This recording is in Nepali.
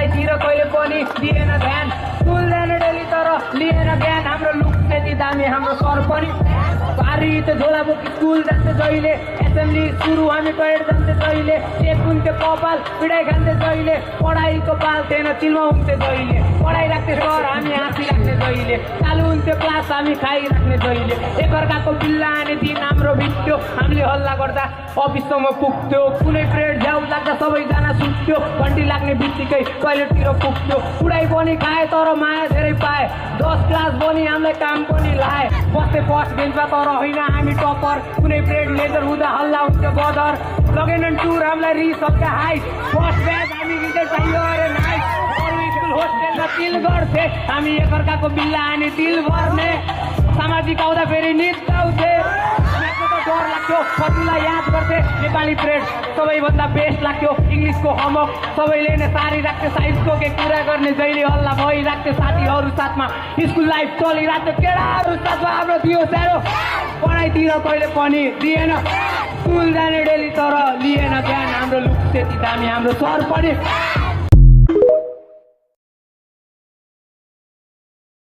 पढाइतिर कहिले पनि दिएन ध्यान स्कुल जाने डेली तर लिएन ज्ञान हाम्रो लुक त्यति दामी हाम्रो सर पनि पारी त झोला बोकी स्कुल जान्थे जहिले एसेम्ब्ली सुरु हामी टोइलेट जान्थे जहिले टेप हुन्थ्यो कपाल पिडाइ खान्थे जहिले पढाइको पाल थिएन चिलमा हुन्थे जहिले पढाइ राख्थे सर हामी हाँसी राख्ने जहिले चालु हुन्थ्यो क्लास हामी खाइराख्ने जहिले एकअर्काको बिल्ला आने दिन हाम्रो भिट्यो हामीले हल्ला गर्दा अफिससम्म पुग्थ्यो कुनै पिरियड झ्याउ लाग्दा सबैजना सुत्थ्यो घन्टी लाग्ने बित्तिकै टोइलेटतिर पुग्थ्यो उडाइ पनि खाए तर माया धेरै पाए 10 क्लास पनि हामीलाई काम पनि लाए बस्थे फर्स्ट बेन्चमा तर होइन हामी टपर कुनै पिरियड लेजर हुँदा हल्ला हुन्थ्यो बदर लगेनन् टुर हामीलाई रिसका हाइट फर्स्ट ब्याच हामी रिजल्ट पाइयो अरे नाइट अरू स्कुल होस्टेलमा तिल गर्थे हामी एकअर्काको बिल्ला हानी तिल भर्ने सामाजिक आउँदा फेरि नित्याउँथे डर लाग्थ्यो कतिलाई याद गर्थे नेपाली पिरियड सबैभन्दा बेस्ट लाग्थ्यो इङ्ग्लिसको होमवर्क सबैले नै सारी राख्थे साइन्सको के कुरा गर्ने जहिले हल्ला भइराख्थे साथीहरू साथमा स्कुल लाइफ चलिरहेको केटाहरू साथमा हाम्रो थियो सानो पढाइतिर कहिले पनि दिएन स्कुल जाने डेली तर लिएन ज्ञान हाम्रो लुक त्यति दामी हाम्रो सर पनि